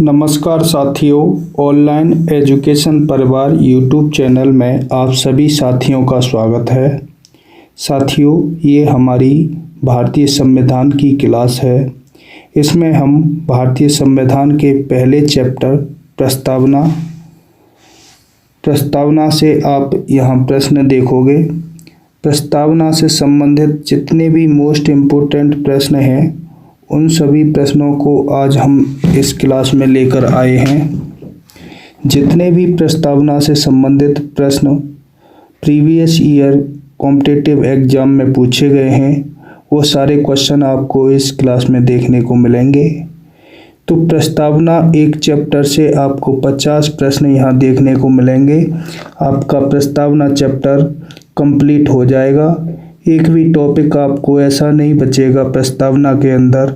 नमस्कार साथियों, online education परिवार यूट्यूब चैनल में आप सभी साथियों का स्वागत है। साथियों, ये हमारी भारतीय संविधान की क्लास है। इसमें हम भारतीय संविधान के पहले चैप्टर प्रस्तावना से आप यहाँ प्रश्न देखोगे। प्रस्तावना से संबंधित जितने भी मोस्ट इम्पोर्टेंट प्रश्न हैं उन सभी प्रश्नों को आज हम इस क्लास में लेकर आए हैं। जितने भी प्रस्तावना से संबंधित प्रश्न प्रीवियस ईयर कॉम्पिटिटिव एग्जाम में पूछे गए हैं वो सारे क्वेश्चन आपको इस क्लास में देखने को मिलेंगे। तो प्रस्तावना एक चैप्टर से आपको 50 प्रश्न यहाँ देखने को मिलेंगे। आपका प्रस्तावना चैप्टर कंप्लीट हो जाएगा। एक भी टॉपिक आपको ऐसा नहीं बचेगा प्रस्तावना के अंदर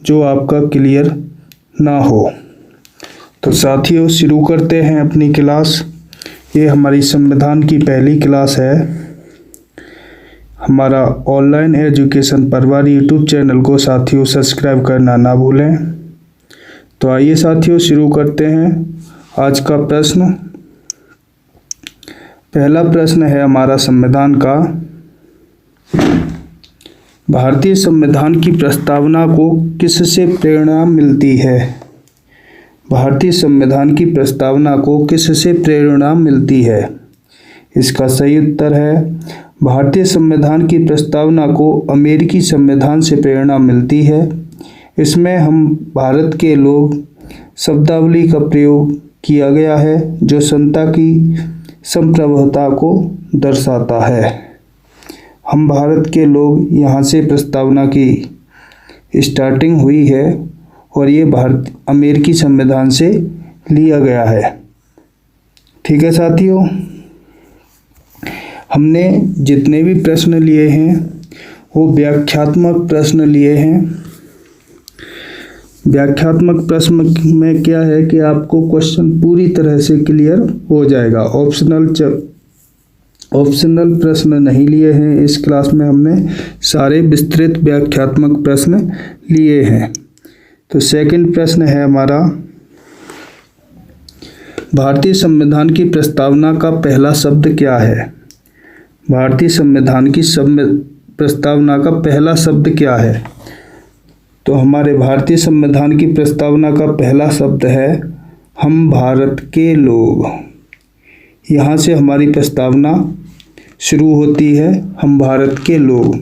जो आपका क्लियर ना हो। तो साथियों, शुरू करते हैं अपनी क्लास। ये हमारी संविधान की पहली क्लास है। हमारा ऑनलाइन एजुकेशन परिवार यूट्यूब चैनल को साथियों सब्सक्राइब करना ना भूलें। तो आइए साथियों, शुरू करते हैं आज का प्रश्न। पहला प्रश्न है हमारा संविधान का, भारतीय संविधान की प्रस्तावना को किससे प्रेरणा मिलती है? भारतीय संविधान की प्रस्तावना को किससे प्रेरणा मिलती है? इसका सही उत्तर है भारतीय संविधान की प्रस्तावना को अमेरिकी संविधान से प्रेरणा मिलती है। इसमें हम भारत के लोग शब्दावली का प्रयोग किया गया है जो संता की संप्रभुता को दर्शाता है। हम भारत के लोग यहाँ से प्रस्तावना की स्टार्टिंग हुई है और ये भारत अमेरिकी संविधान से लिया गया है। ठीक है साथियों, हमने जितने भी प्रश्न लिए हैं वो व्याख्यात्मक प्रश्न लिए हैं। व्याख्यात्मक प्रश्न में क्या है कि आपको क्वेश्चन पूरी तरह से क्लियर हो जाएगा। ऑप्शनल प्रश्न नहीं लिए हैं। इस क्लास में हमने सारे विस्तृत व्याख्यात्मक प्रश्न लिए हैं। तो सेकंड प्रश्न है हमारा, भारतीय संविधान की प्रस्तावना का पहला शब्द क्या है? भारतीय संविधान की प्रस्तावना का पहला शब्द क्या है? तो हमारे भारतीय संविधान की प्रस्तावना का पहला शब्द है हम भारत के लोग। यहाँ से हमारी प्रस्तावना शुरू होती है, हम भारत के लोग,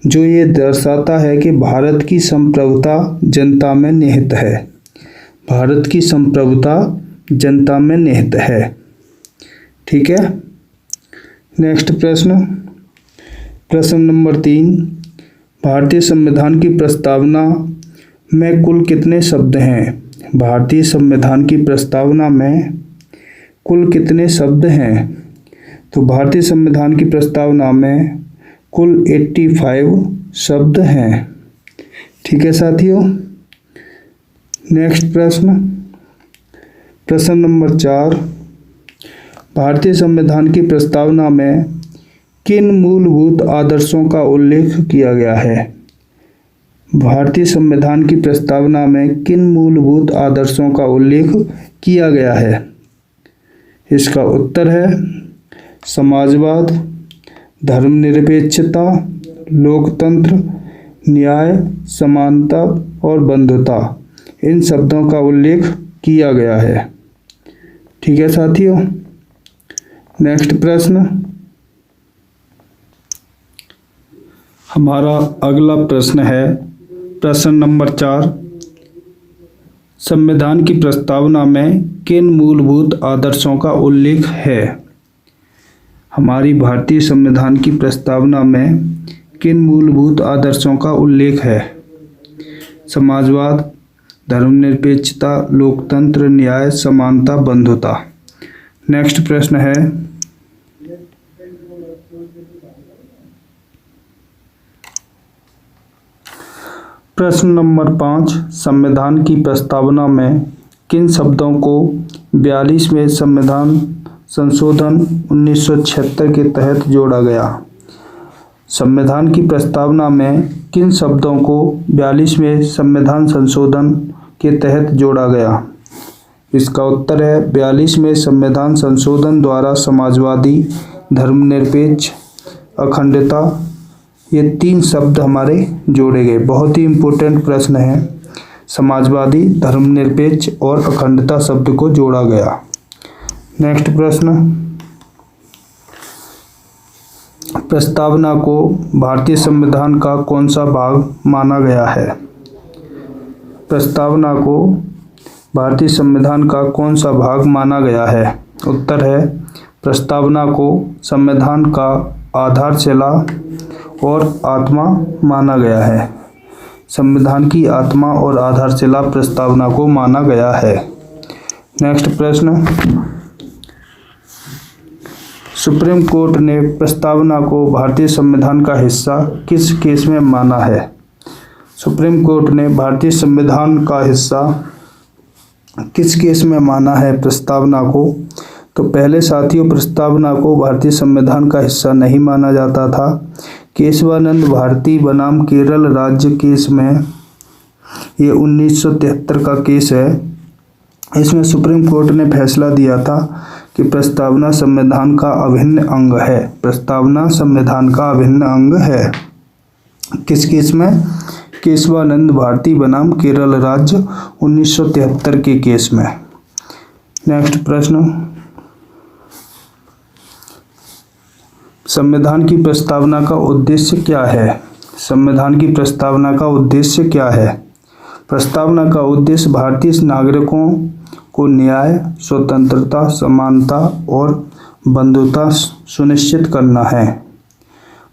जो ये दर्शाता है कि भारत की संप्रभुता जनता में निहित है। भारत की संप्रभुता जनता में निहित है। ठीक है। नेक्स्ट प्रश्न नंबर 3, भारतीय संविधान की प्रस्तावना में कुल कितने शब्द हैं? भारतीय संविधान की प्रस्तावना में कुल कितने शब्द हैं? तो भारतीय संविधान की प्रस्तावना में कुल 85 शब्द हैं। ठीक है साथियों। नेक्स्ट प्रश्न नंबर 4, भारतीय संविधान की प्रस्तावना में किन मूलभूत आदर्शों का उल्लेख किया गया है? भारतीय संविधान की प्रस्तावना में किन मूलभूत आदर्शों का उल्लेख किया गया है? इसका उत्तर है समाजवाद, धर्मनिरपेक्षता, लोकतंत्र, न्याय, समानता और बंधुता। इन शब्दों का उल्लेख किया गया है। ठीक है साथियों। नेक्स्ट प्रश्न, हमारा अगला प्रश्न है प्रश्न नंबर 4, संविधान की प्रस्तावना में किन मूलभूत आदर्शों का उल्लेख है? हमारी भारतीय संविधान की प्रस्तावना में किन मूलभूत आदर्शों का उल्लेख है? समाजवाद, धर्मनिरपेक्षता, लोकतंत्र, न्याय, समानता, बंधुता। नेक्स्ट प्रश्न है प्रश्न नंबर 5, संविधान की प्रस्तावना में किन शब्दों को 42वें संविधान संशोधन 1976 के तहत जोड़ा गया? संविधान की प्रस्तावना में किन शब्दों को 42वें संविधान संशोधन के तहत जोड़ा गया? इसका उत्तर है 42वें संविधान संशोधन द्वारा समाजवादी, धर्मनिरपेक्ष, अखंडता, ये 3 शब्द हमारे जोड़े गए। बहुत ही इम्पोर्टेंट प्रश्न है। समाजवादी, धर्मनिरपेक्ष और अखंडता शब्द को जोड़ा गया। नेक्स्ट प्रश्न, प्रस्तावना को भारतीय संविधान का कौन सा भाग माना गया है? प्रस्तावना को भारतीय संविधान का कौन सा भाग माना गया है? उत्तर है प्रस्तावना को संविधान का आधारशिला और आत्मा माना गया है। संविधान की आत्मा और आधारशिला प्रस्तावना को माना गया है। नेक्स्ट प्रश्न, सुप्रीम कोर्ट ने प्रस्तावना को भारतीय संविधान का हिस्सा किस केस में माना है? सुप्रीम कोर्ट ने भारतीय संविधान का हिस्सा किस केस में माना है प्रस्तावना को? तो पहले साथियों, प्रस्तावना को भारतीय संविधान का हिस्सा नहीं माना जाता था। केशवानंद भारती बनाम केरल राज्य केस में, ये 1973 का केस है। इसमें सुप्रीम कोर्ट ने फैसला दिया था कि प्रस्तावना संविधान का अभिन्न अंग है। प्रस्तावना संविधान का अभिन्न अंग है। किस केस में? केशवानंद भारती बनाम केरल राज्य 1973 के केस में। नेक्स्ट प्रश्न, संविधान की प्रस्तावना का उद्देश्य क्या है? संविधान की प्रस्तावना का उद्देश्य क्या है? प्रस्तावना का उद्देश्य भारतीय नागरिकों को न्याय, स्वतंत्रता, समानता और बंधुता सुनिश्चित करना है।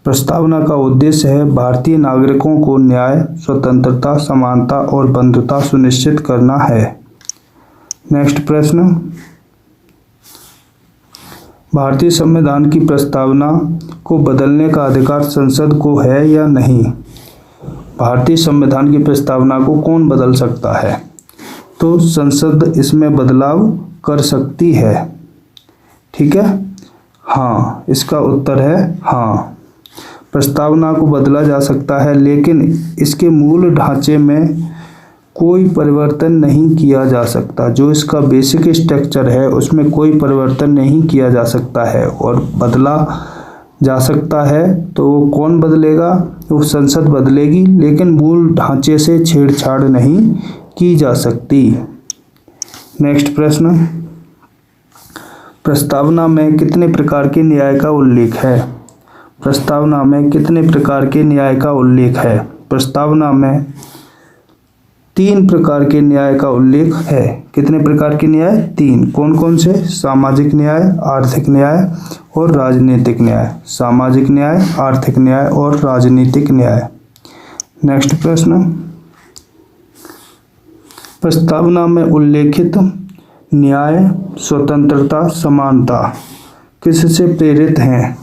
प्रस्तावना का उद्देश्य है भारतीय नागरिकों को न्याय, स्वतंत्रता, समानता और बंधुता सुनिश्चित करना है। नेक्स्ट प्रश्न, भारतीय संविधान की प्रस्तावना को बदलने का अधिकार संसद को है या नहीं? भारतीय संविधान की प्रस्तावना को कौन बदल सकता है? तो संसद इसमें बदलाव कर सकती है। ठीक है, हाँ, इसका उत्तर है हाँ। प्रस्तावना को बदला जा सकता है, लेकिन इसके मूल ढांचे में कोई परिवर्तन नहीं किया जा सकता। जो इसका बेसिक स्ट्रक्चर है उसमें कोई परिवर्तन नहीं किया जा सकता है, और बदला जा सकता है तो वो कौन बदलेगा? वो संसद बदलेगी, लेकिन मूल ढांचे से छेड़छाड़ नहीं की जा सकती। नेक्स्ट प्रश्न, प्रस्तावना में कितने प्रकार के न्याय का उल्लेख है? प्रस्तावना में कितने प्रकार के न्याय का उल्लेख है? प्रस्तावना में 3 प्रकार के न्याय का उल्लेख है। कितने प्रकार के न्याय? 3। कौन कौन से? सामाजिक न्याय, आर्थिक न्याय और राजनीतिक न्याय। सामाजिक न्याय, आर्थिक न्याय और राजनीतिक न्याय। नेक्स्ट प्रश्न, प्रस्तावना में उल्लेखित न्याय, स्वतंत्रता, समानता किससे प्रेरित हैं?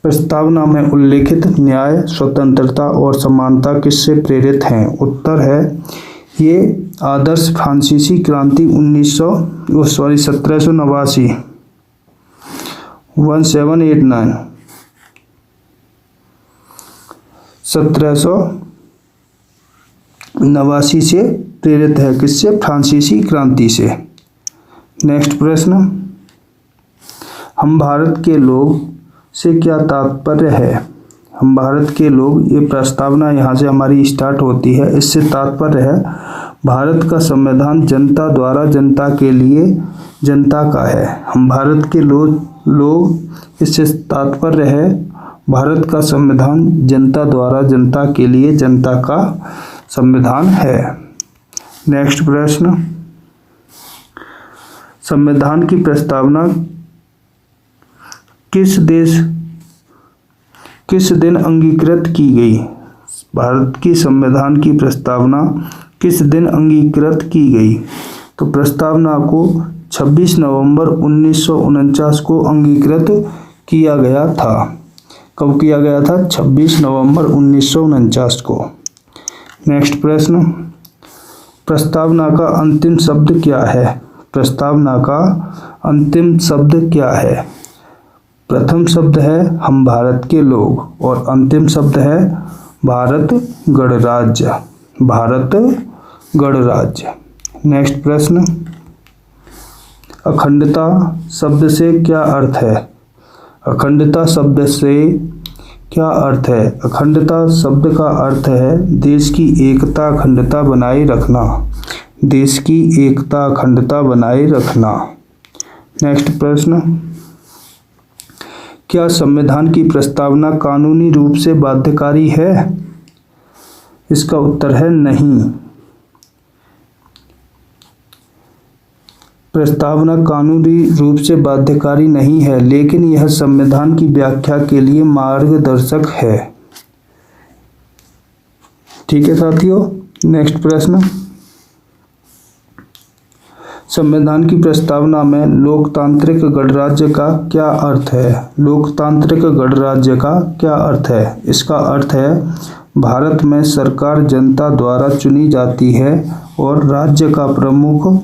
प्रस्तावना में उल्लेखित न्याय, स्वतंत्रता और समानता किससे प्रेरित हैं? उत्तर है ये आदर्श फ्रांसीसी क्रांति 1789 1789 से प्रेरित है। किससे? फ्रांसीसी क्रांति से। नेक्स्ट प्रश्न, हम भारत के लोग से क्या तात्पर्य है? हम भारत के लोग, ये प्रस्तावना यहाँ से हमारी स्टार्ट होती है। इससे तात्पर्य है भारत का संविधान जनता द्वारा जनता के लिए जनता का है। हम भारत के लोग, इससे तात्पर्य है भारत का संविधान जनता द्वारा जनता के लिए जनता का संविधान है। नेक्स्ट प्रश्न, संविधान की प्रस्तावना किस दिन अंगीकृत की गई? भारत की संविधान की प्रस्तावना किस दिन अंगीकृत की गई? तो प्रस्तावना को 26 नवंबर 1949 को अंगीकृत किया गया था। कब किया गया था? 26 नवंबर 1949 को। नेक्स्ट प्रश्न, प्रस्तावना का अंतिम शब्द क्या है? प्रस्तावना का अंतिम शब्द क्या है? प्रथम शब्द है हम भारत के लोग और अंतिम शब्द है भारत गणराज्य। भारत गणराज्य। नेक्स्ट प्रश्न, अखंडता शब्द से क्या अर्थ है? अखंडता शब्द से क्या अर्थ है? अखंडता शब्द का अर्थ है देश की एकता अखंडता बनाए रखना। देश की एकता अखंडता बनाए रखना। नेक्स्ट प्रश्न, क्या संविधान की प्रस्तावना कानूनी रूप से बाध्यकारी है? इसका उत्तर है नहीं। प्रस्तावना कानूनी रूप से बाध्यकारी नहीं है, लेकिन यह संविधान की व्याख्या के लिए मार्गदर्शक है। ठीक है साथियों, नेक्स्ट प्रश्न, संविधान की प्रस्तावना में लोकतांत्रिक गणराज्य का क्या अर्थ है? लोकतांत्रिक गणराज्य का क्या अर्थ है? इसका अर्थ है भारत में सरकार जनता द्वारा चुनी जाती है और राज्य का प्रमुख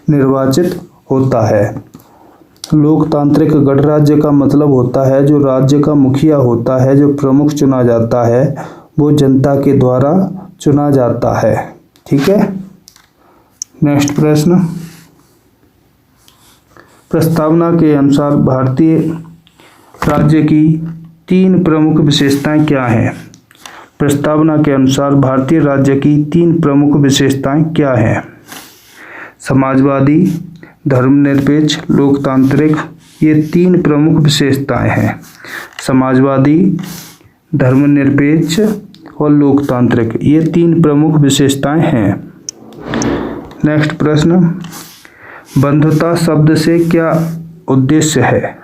निर्वाचित होता है। लोकतांत्रिक गणराज्य का मतलब होता है जो राज्य का मुखिया होता है, जो प्रमुख चुना जाता है, वो जनता के द्वारा चुना जाता है। ठीक है, नेक्स्ट प्रश्न, प्रस्तावना के अनुसार भारतीय राज्य की 3 प्रमुख विशेषताएं क्या हैं? प्रस्तावना के अनुसार भारतीय राज्य की 3 प्रमुख विशेषताएं क्या हैं? समाजवादी, धर्मनिरपेक्ष, लोकतांत्रिक, ये 3 प्रमुख विशेषताएं हैं। समाजवादी, धर्मनिरपेक्ष और लोकतांत्रिक, ये 3 प्रमुख विशेषताएं हैं। नेक्स्ट प्रश्न, बंधुता शब्द से क्या उद्देश्य है?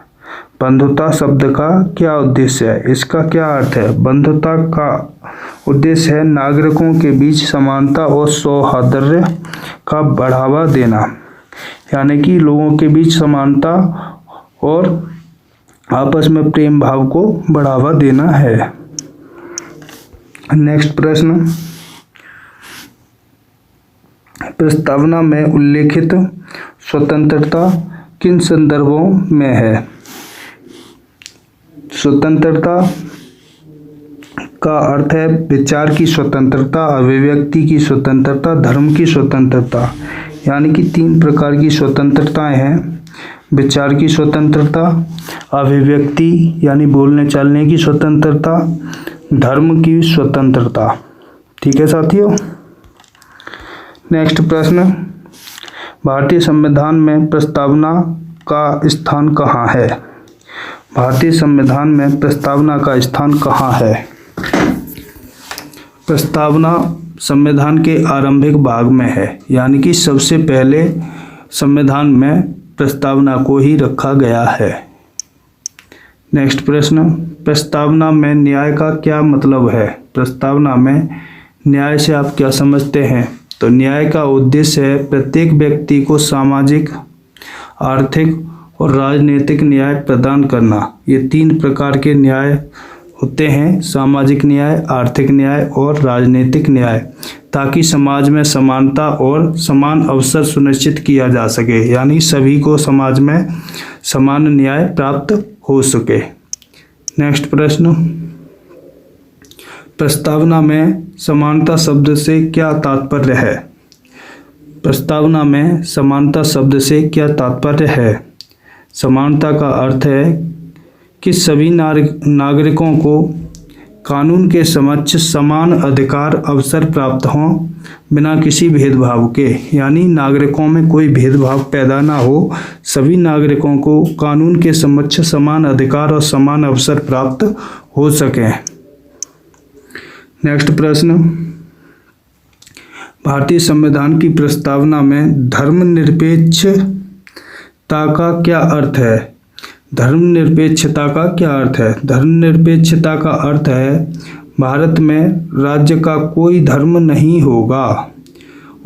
बंधुता शब्द का क्या उद्देश्य है? इसका क्या अर्थ है? बंधुता का उद्देश्य है नागरिकों के बीच समानता और सौहार्द का बढ़ावा देना, यानी कि लोगों के बीच समानता और आपस में प्रेम भाव को बढ़ावा देना है। नेक्स्ट प्रश्न, प्रस्तावना में उल्लेखित स्वतंत्रता किन संदर्भों में है? स्वतंत्रता का अर्थ है विचार की स्वतंत्रता, अभिव्यक्ति की स्वतंत्रता, धर्म की स्वतंत्रता, यानी कि 3 प्रकार की स्वतंत्रताएं हैं। विचार की स्वतंत्रता, अभिव्यक्ति यानी बोलने चालने की स्वतंत्रता, धर्म की स्वतंत्रता। ठीक है साथियों, नेक्स्ट प्रश्न, भारतीय संविधान में प्रस्तावना का स्थान कहाँ है? भारतीय संविधान में प्रस्तावना का स्थान कहाँ है? प्रस्तावना संविधान के आरंभिक भाग में है, यानी कि सबसे पहले संविधान में प्रस्तावना को ही रखा गया है। नेक्स्ट प्रश्न, प्रस्तावना में न्याय का क्या मतलब है? प्रस्तावना में न्याय से आप क्या समझते हैं? तो न्याय का उद्देश्य है प्रत्येक व्यक्ति को सामाजिक, आर्थिक और राजनीतिक न्याय प्रदान करना। ये 3 प्रकार के न्याय होते हैं, सामाजिक न्याय, आर्थिक न्याय और राजनीतिक न्याय, ताकि समाज में समानता और समान अवसर सुनिश्चित किया जा सके, यानी सभी को समाज में समान न्याय प्राप्त हो सके। नेक्स्ट प्रश्न, प्रस्तावना में समानता शब्द से क्या तात्पर्य है? प्रस्तावना में समानता शब्द से क्या तात्पर्य है? समानता का अर्थ है कि सभी नागरिकों को कानून के समक्ष समान अधिकार अवसर प्राप्त हों बिना किसी भेदभाव के, यानी नागरिकों में कोई भेदभाव पैदा ना हो, सभी नागरिकों को कानून के समक्ष समान अधिकार और समान अवसर प्राप्त हो सके। नेक्स्ट प्रश्न, भारतीय संविधान की प्रस्तावना में धर्मनिरपेक्षता का क्या अर्थ है? धर्मनिरपेक्षता का क्या अर्थ है? धर्मनिरपेक्षता का अर्थ है भारत में राज्य का कोई धर्म नहीं होगा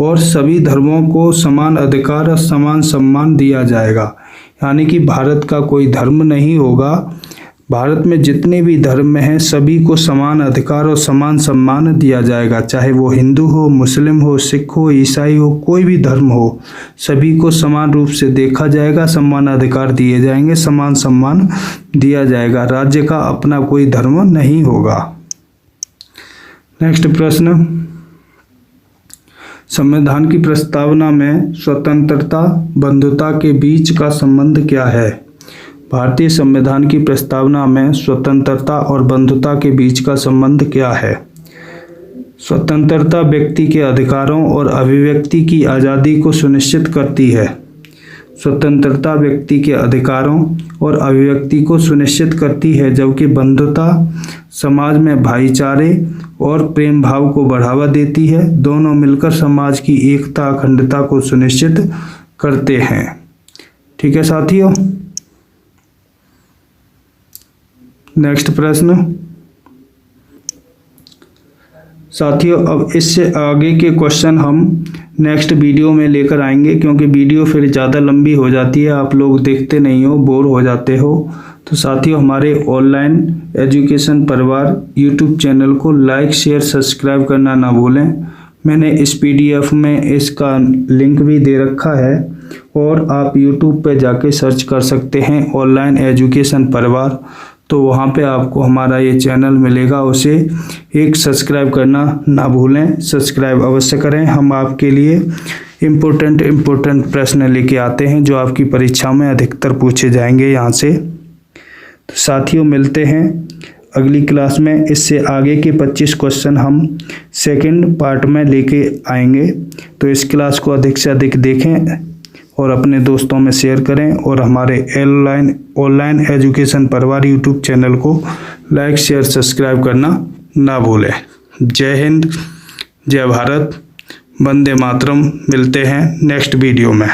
और सभी धर्मों को समान अधिकार और समान सम्मान दिया जाएगा, यानी कि भारत का कोई धर्म नहीं होगा, भारत में जितने भी धर्म हैं सभी को समान अधिकार और समान सम्मान दिया जाएगा, चाहे वो हिंदू हो, मुस्लिम हो, सिख हो, ईसाई हो, कोई भी धर्म हो, सभी को समान रूप से देखा जाएगा, समान अधिकार दिए जाएंगे, समान सम्मान दिया जाएगा, राज्य का अपना कोई धर्म नहीं होगा। नेक्स्ट प्रश्न, संविधान की प्रस्तावना में स्वतंत्रता बंधुता के बीच का संबंध क्या है? भारतीय संविधान की प्रस्तावना में स्वतंत्रता और बंधुता के बीच का संबंध क्या है? स्वतंत्रता व्यक्ति के अधिकारों और अभिव्यक्ति की आज़ादी को सुनिश्चित करती है। स्वतंत्रता व्यक्ति के अधिकारों और अभिव्यक्ति को सुनिश्चित करती है, जबकि बंधुता समाज में भाईचारे और प्रेम भाव को बढ़ावा देती है। दोनों मिलकर समाज की एकता अखंडता को सुनिश्चित करते हैं। ठीक है साथियों, नेक्स्ट प्रश्न। साथियों, अब इससे आगे के क्वेश्चन हम नेक्स्ट वीडियो में लेकर आएंगे, क्योंकि वीडियो फिर ज़्यादा लंबी हो जाती है, आप लोग देखते नहीं हो, बोर हो जाते हो। तो साथियों, हमारे ऑनलाइन एजुकेशन परिवार यूट्यूब चैनल को लाइक शेयर सब्सक्राइब करना ना भूलें। मैंने इस PDF में इसका लिंक भी दे रखा है और आप यूट्यूब पे जाके सर्च कर सकते हैं ऑनलाइन एजुकेशन परिवार, तो वहाँ पे आपको हमारा ये चैनल मिलेगा, उसे एक सब्सक्राइब करना ना भूलें। सब्सक्राइब अवश्य करें। हम आपके लिए इम्पोर्टेंट प्रश्न लेके आते हैं जो आपकी परीक्षा में अधिकतर पूछे जाएंगे यहाँ से। तो साथियों, मिलते हैं अगली क्लास में। इससे आगे के 25 क्वेश्चन हम सेकंड पार्ट में लेके आएंगे। तो इस क्लास को अधिक से अधिक देखें और अपने दोस्तों में शेयर करें, और हमारे ऑनलाइन एजुकेशन परिवार यूट्यूब चैनल को लाइक शेयर सब्सक्राइब करना ना भूलें। जय हिंद, जय भारत, वंदे मातरम। मिलते हैं नेक्स्ट वीडियो में।